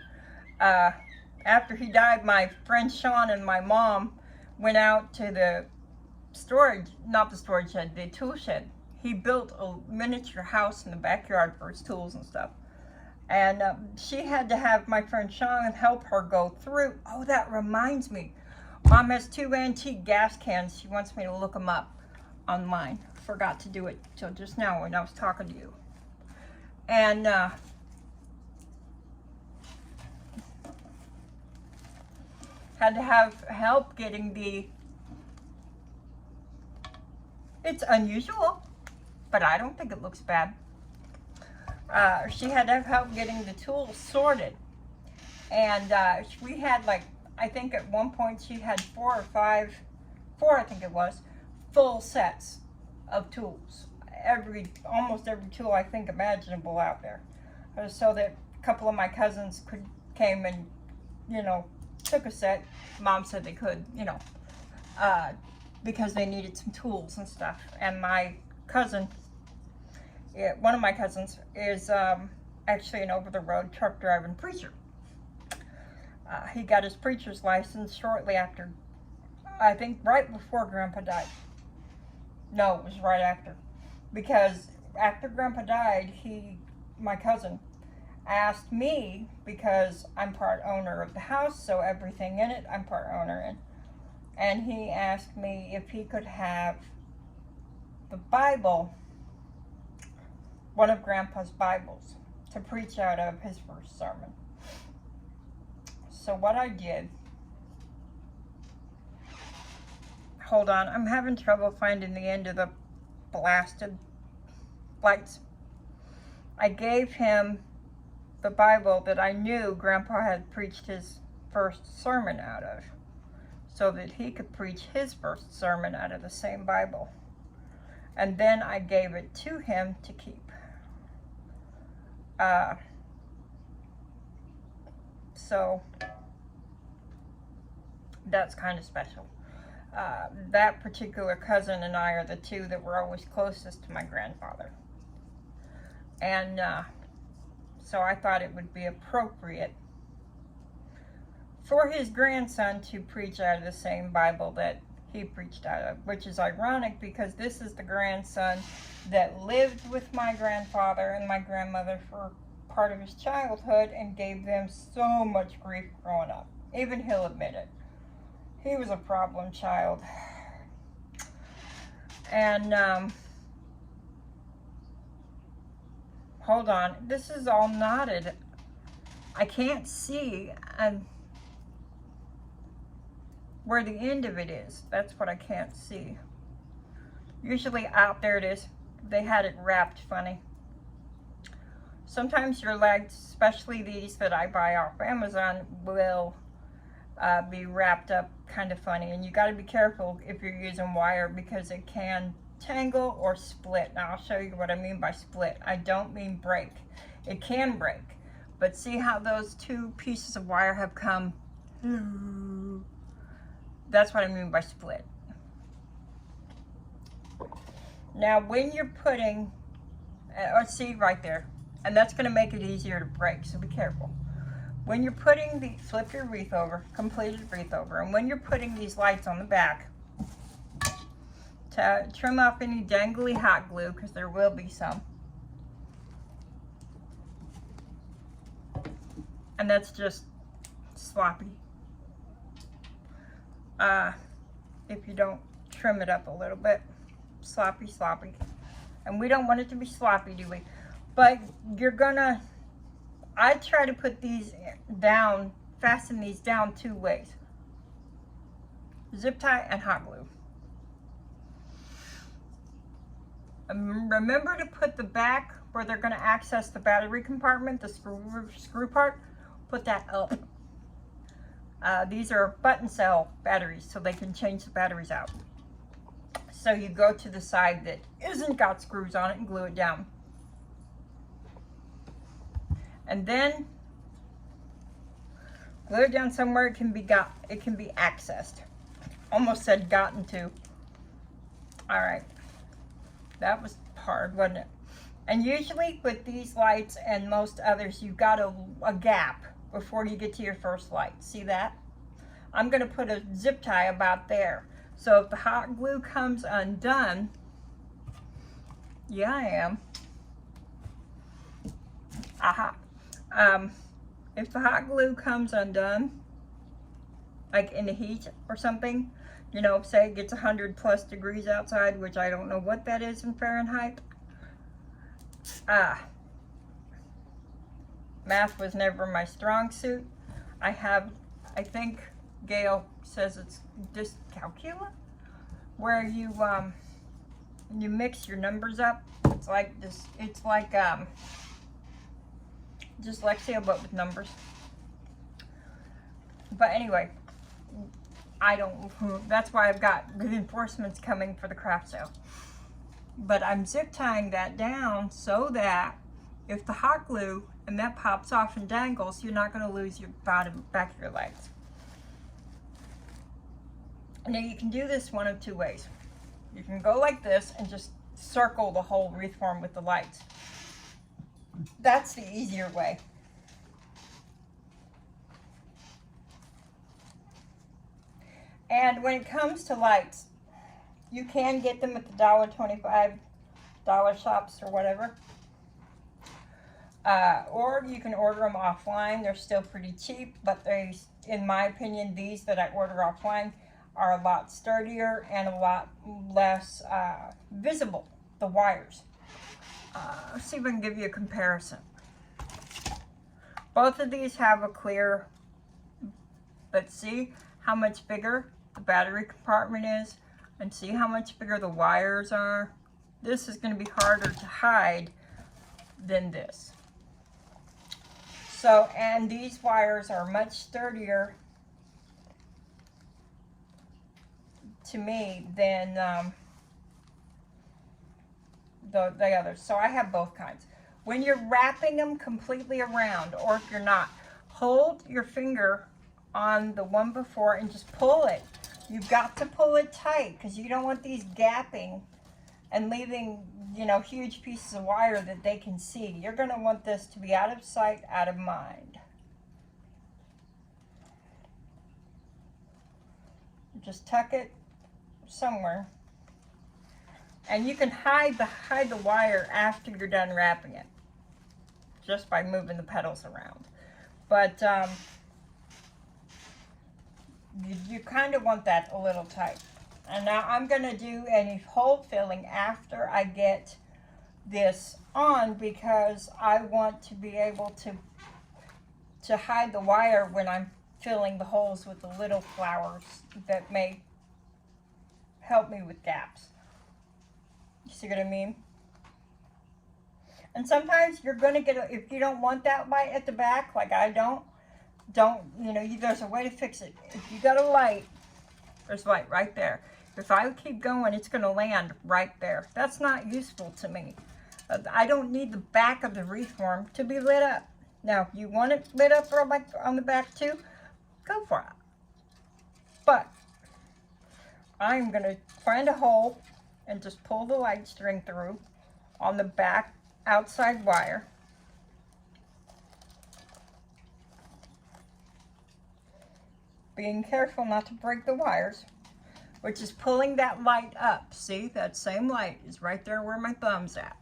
After he died, my friend Sean and my mom went out to the the tool shed. He built a miniature house in the backyard for his tools and stuff. And she had to have my friend Sean help her go through. Oh, that reminds me. Mom has 2 antique gas cans. She wants me to look them up online. Forgot to do it till just now when I was talking to you. And had to have help getting the, it's unusual, but I don't think it looks bad. She had to have help getting the tools sorted. And we had like, I think at one point she had four I think it was, full sets of tools. Almost every tool I think imaginable out there. So that a couple of my cousins came and, you know, took a set. Mom said they could, you know, because they needed some tools and stuff. And my cousin, one of my cousins is actually an over-the-road truck driving preacher. He got his preacher's license shortly after, I think right before Grandpa died. No, it was right after. Because after Grandpa died, my cousin, asked me, because I'm part owner of the house, so everything in it I'm part owner in. And he asked me if he could have the Bible, one of Grandpa's Bibles, to preach out of his first sermon. So what I did, hold on, I'm having trouble finding the end of the blasted lights. I gave him the Bible that I knew Grandpa had preached his first sermon out of, so that he could preach his first sermon out of the same Bible. And then I gave it to him to keep. So that's kind of special. That particular cousin and I are the two that were always closest to my grandfather. And so I thought it would be appropriate for his grandson to preach out of the same Bible that he preached out of, which is ironic because this is the grandson that lived with my grandfather and my grandmother for part of his childhood and gave them so much grief growing up. Even he'll admit it. He was a problem child. And hold on, this is all knotted. I can't see where the end of it is. That's what I can't see. Usually out there it is. They had it wrapped funny. Sometimes your legs, especially these that I buy off Amazon, will be wrapped up kind of funny. And you got to be careful if you're using wire because it can tangle or split. Now I'll show you what I mean by split. I don't mean break. It can break. But see how those two pieces of wire have come? That's what I mean by split. Now when you're putting, see right there, and that's going to make it easier to break, so be careful. When you're putting flip your wreath over, completed wreath over, and when you're putting these lights on the back, to trim off any dangly hot glue, because there will be some. And that's just sloppy. If you don't trim it up a little bit. Sloppy. And we don't want it to be sloppy, do we? But you're gonna, I try to put these down, fasten these down two ways. Zip tie and hot glue. Remember to put the back where they're going to access the battery compartment, the screw part, put that up. These are button cell batteries, so they can change the batteries out. So you go to the side that isn't got screws on it and glue it down. And then glue it down somewhere it can be accessed. Almost said gotten to. All right. That was hard, wasn't it? And usually with these lights and most others, you've got a gap before you get to your first light. See that? I'm going to put a zip tie about there. So if the hot glue comes undone, yeah, I am. Aha. If the hot glue comes undone, like in the heat or something, you know, say it gets 100+ degrees outside, which I don't know what that is in Fahrenheit. Math was never my strong suit. I think Gail says it's dyscalculia, where you mix your numbers up. It's like this. It's like dyslexia, but with numbers. But anyway, that's why I've got reinforcements coming for the craft sale. But I'm zip tying that down so that if the hot glue and that pops off and dangles, you're not going to lose your back of your legs. Now you can do this one of two ways. You can go like this and just circle the whole wreath form with the lights. That's the easier way. And when it comes to lights, you can get them at the $1.25 dollar shops or whatever. Or you can order them offline. They're still pretty cheap, but in my opinion, these that I order offline are a lot sturdier and a lot less visible, the wires. Let's see if I can give you a comparison. Both of these have a clear, but see how much bigger the battery compartment is, and see how much bigger the wires are. This is going to be harder to hide than this. So, and these wires are much sturdier to me than the others. So I have both kinds. When you're wrapping them completely around, or if you're not, hold your finger on the one before and just pull it. You've got to pull it tight because you don't want these gapping and leaving, you know, huge pieces of wire that they can see. You're going to want this to be out of sight, out of mind. Just tuck it somewhere. And you can hide the wire after you're done wrapping it, just by moving the petals around. But you kind of want that a little tight. And now I'm going to do any hole filling after I get this on, because I want to be able to hide the wire when I'm filling the holes with the little flowers that may help me with gaps. You see what I mean? And sometimes you're going to get, if you don't want that light at the back, like I don't, you know, there's a way to fix it. If you got a light, there's light right there. If I keep going, it's going to land right there. That's not useful to me. I don't need the back of the wreath form to be lit up. Now, if you want it lit up or like on the back too, go for it. But I'm going to find a hole and just pull the light string through on the back outside wire. Being careful not to break the wires, which is pulling that light up. See, that same light is right there where my thumb's at.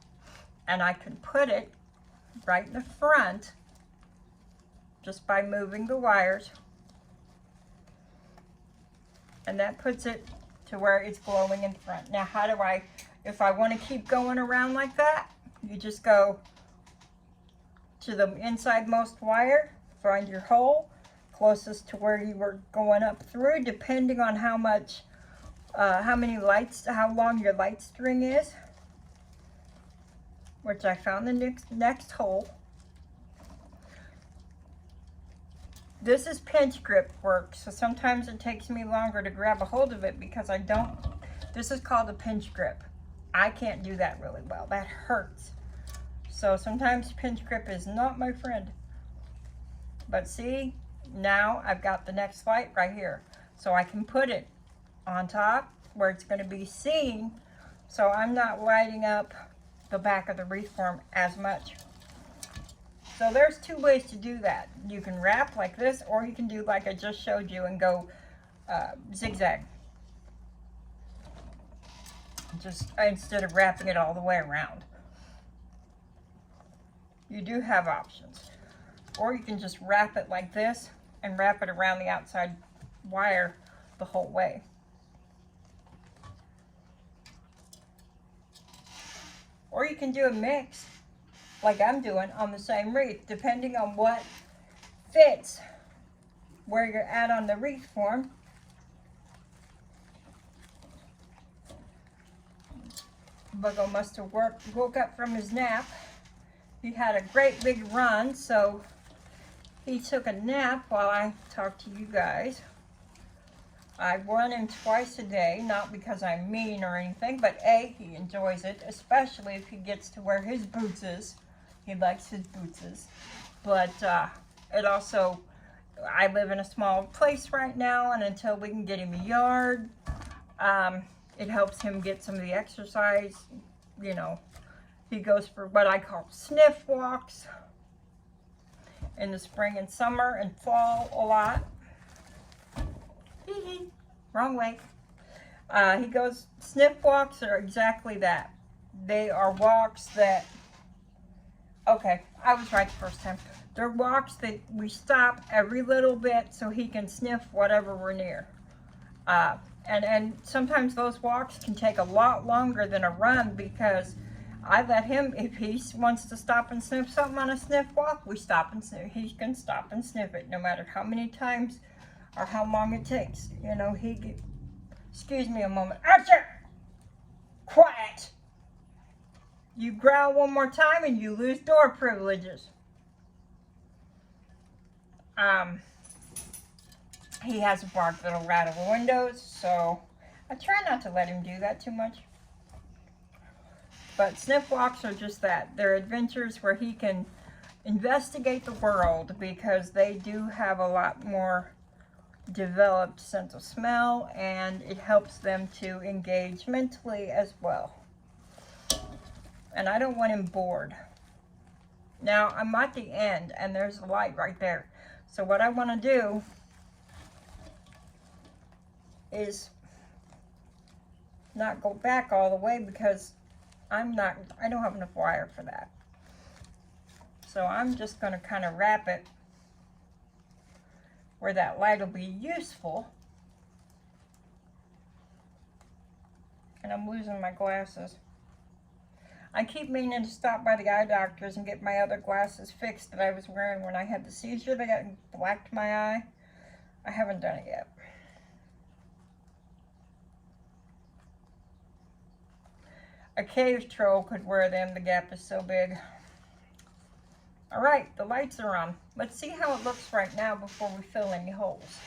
And I can put it right in the front just by moving the wires. And that puts it to where it's glowing in front. Now, how do I, if I want to keep going around like that, you just go to the inside most wire, find your hole closest to where you were going up through, depending on how much, how many lights, how long your light string is, which I found the next hole. This is pinch grip work, so sometimes it takes me longer to grab a hold of it because I don't, this is called a pinch grip. I can't do that really well. That hurts. So sometimes pinch grip is not my friend. But see, now I've got the next light right here. So I can put it on top where it's going to be seen, so I'm not lighting up the back of the wreath form as much. So there's two ways to do that. You can wrap like this, or you can do like I just showed you and go zigzag. Just instead of wrapping it all the way around. You do have options. Or you can just wrap it like this and wrap it around the outside wire the whole way. Or you can do a mix. like I'm doing on the same wreath, depending on what fits where you're at on the wreath form. Buggo must have woke up from his nap. He had a great big run, so he took a nap while I talked to you guys. I run him twice a day, not because I'm mean or anything, but A, he enjoys it, especially if he gets to wear his bootses. He likes his bootses. But it also, I live in a small place right now, and until we can get him a yard, it helps him get some of the exercise. You know, he goes for what I call sniff walks in the spring and summer and fall a lot. Wrong way. He goes, sniff walks are exactly that. They are walks that, okay, I was right the first time. They're walks that we stop every little bit so he can sniff whatever we're near. And sometimes those walks can take a lot longer than a run, because I let him, if he wants to stop and sniff something on a sniff walk, we stop and sniff. He can stop and sniff it no matter how many times or how long it takes. You know, excuse me a moment. Archer! Quiet! You growl one more time and you lose door privileges. He has a bark that'll rattle the windows, so I try not to let him do that too much. But sniff walks are just that. They're adventures where he can investigate the world, because they do have a lot more developed sense of smell, and it helps them to engage mentally as well. And I don't want him bored. Now, I'm at the end, and there's a light right there. So what I want to do is not go back all the way, because I don't have enough wire for that. So I'm just going to kind of wrap it where that light will be useful. And I'm losing my glasses. I keep meaning to stop by the eye doctors and get my other glasses fixed that I was wearing when I had the seizure that blacked my eye. I haven't done it yet. A cave troll could wear them. The gap is so big. All right, the lights are on. Let's see how it looks right now before we fill any holes.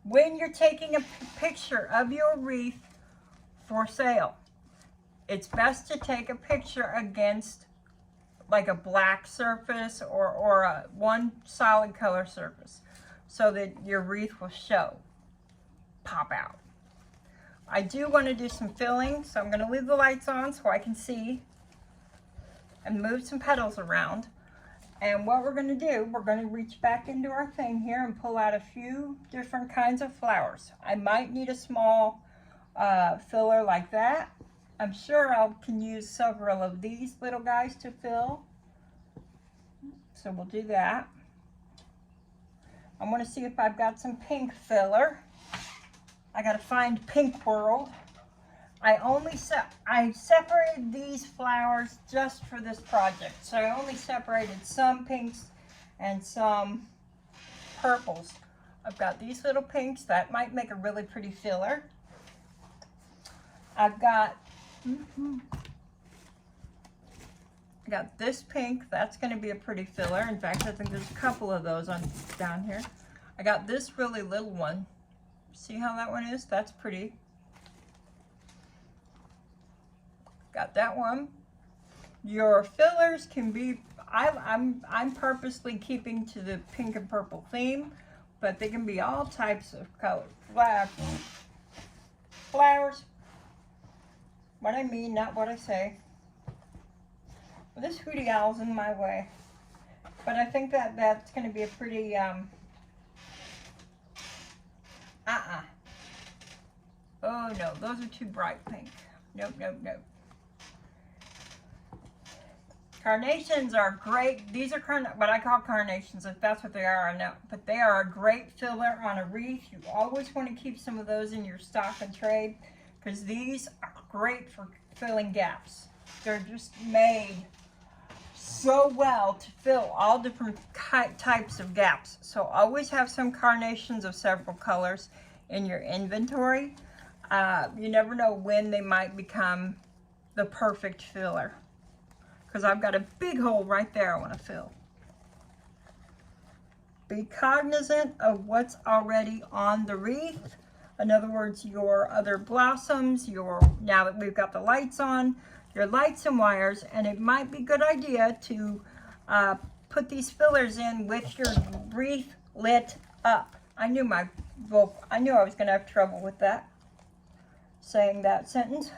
When you're taking a picture of your wreath for sale, it's best to take a picture against like a black surface or a one solid color surface, so that your wreath will pop out. I do want to do some filling, so I'm going to leave the lights on so I can see and move some petals around. And what we're going to do, we're going to reach back into our thing here and pull out a few different kinds of flowers. I might need a small filler like that. I'm sure I can use several of these little guys to fill. So we'll do that. I want to see if I've got some pink filler. I gotta find Pink World. I separated these flowers just for this project. So I only separated some pinks and some purples. I've got these little pinks. That might make a really pretty filler. I've got, I got this pink. That's gonna be a pretty filler. In fact, I think there's a couple of those down here. I got this really little one. See how that one is? That's pretty. Got that one. Your fillers can be, I'm purposely keeping to the pink and purple theme, but they can be all types of colors. Flowers. What I mean, not what I say. Well, this hootie owl's in my way, but I think that's going to be a pretty Oh no, those are too bright pink. Nope, nope, nope. Carnations are great. These are what I call carnations, if that's what they are, I know. But they are a great filler on a wreath. You always want to keep some of those in your stock and trade, because these are great for filling gaps. They're just made so well to fill all different types of gaps. So always have some carnations of several colors in your inventory. You never know when they might become the perfect filler. Because I've got a big hole right there I want to fill. Be cognizant of what's already on the wreath. In other words, your other blossoms, now that we've got the lights on, your lights and wires, and it might be a good idea to put these fillers in with your wreath lit up. I knew I was going to have trouble with that, saying that sentence.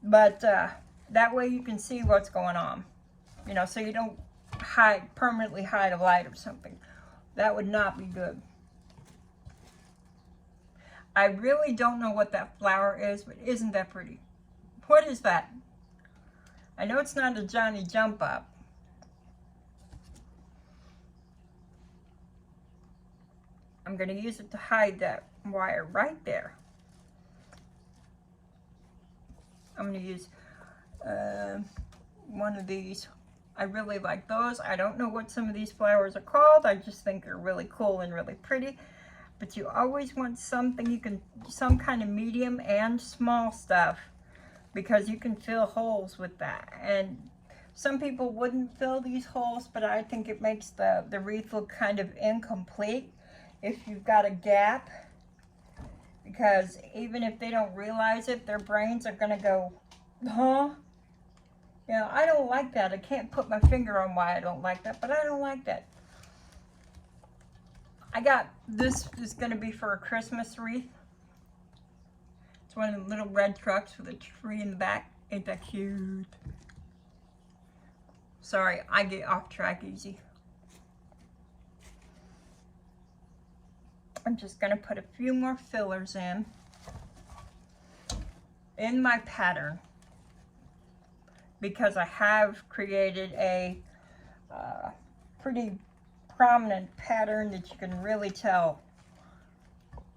But that way you can see what's going on, you know, so you don't permanently hide a light or something. That would not be good. I really don't know what that flower is, but isn't that pretty? What is that? I know it's not a Johnny Jump Up. I'm going to use it to hide that wire right there. I'm going to use one of these. I really like those. I don't know what some of these flowers are called. I just think they're really cool and really pretty. But you always want something some kind of medium and small stuff, because you can fill holes with that. And some people wouldn't fill these holes, but I think it makes the wreath look kind of incomplete if you've got a gap. Because even if they don't realize it, their brains are going to go, huh? You know, I don't like that. I can't put my finger on why I don't like that, but I don't like that. This is going to be for a Christmas wreath. It's one of the little red trucks with a tree in the back. Ain't that cute? Sorry, I get off track easy. I'm just going to put a few more fillers in my pattern, because I have created a pretty prominent pattern that you can really tell,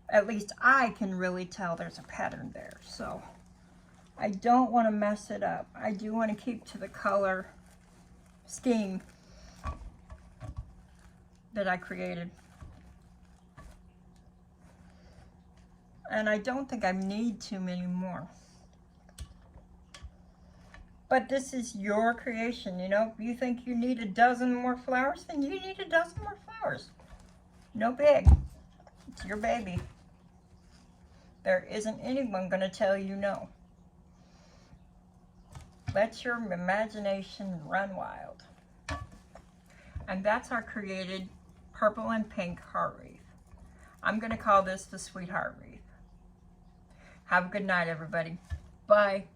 at least I can really tell there's a pattern there. So I don't want to mess it up. I do want to keep to the color scheme that I created. And I don't think I need too many more. But this is your creation, you know. If you think you need a dozen more flowers, then you need a dozen more flowers. No big. It's your baby. There isn't anyone going to tell you no. Let your imagination run wild. And that's our created purple and pink heart wreath. I'm going to call this the Sweetheart Wreath. Have a good night, everybody. Bye.